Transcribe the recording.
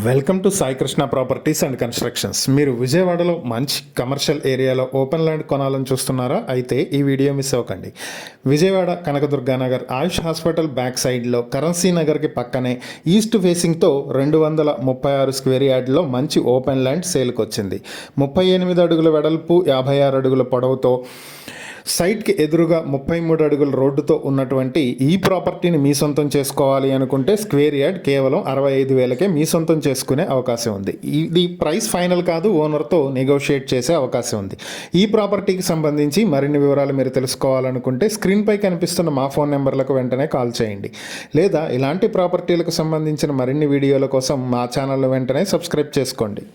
Welcome to Sai Krishna properties and constructions. మీరు విజయవాడలో మంచి కమర్షియల్ ఏరియాలో ఓపెన్ ల్యాండ్ కొనాలని చూస్తున్నారా? అయితే ఈ వీడియో మిస్ అవ్వకండి. విజయవాడ కనకదుర్గానగర్ ఆయుష్ హాస్పిటల్ బ్యాక్ సైడ్లో కరెన్సీ నగర్కి పక్కనే ఈస్ట్ ఫేసింగ్తో 236 స్క్వేర్ యార్డ్లో మంచి ఓపెన్ ల్యాండ్ సేల్కి వచ్చింది. 38 అడుగుల వెడల్పు, 56 అడుగుల పొడవుతో సైట్కి ఎదురుగా 33 అడుగుల రోడ్డుతో ఉన్నటువంటి ఈ ప్రాపర్టీని మీ సొంతం చేసుకోవాలి అనుకుంటే స్క్వేర్ యార్డ్ కేవలం 65,000కే మీ సొంతం చేసుకునే అవకాశం ఉంది. ఇది ప్రైస్ ఫైనల్ కాదు, ఓనర్తో నెగోషియేట్ చేసే అవకాశం ఉంది. ఈ ప్రాపర్టీకి సంబంధించి మరిన్ని వివరాలు మీరు తెలుసుకోవాలనుకుంటే స్క్రీన్పై కనిపిస్తున్న మా ఫోన్ నెంబర్లకు వెంటనే కాల్ చేయండి, లేదా ఇలాంటి ప్రాపర్టీలకు సంబంధించిన మరిన్ని వీడియోల కోసం మా ఛానల్ వెంటనే సబ్స్క్రైబ్ చేసుకోండి.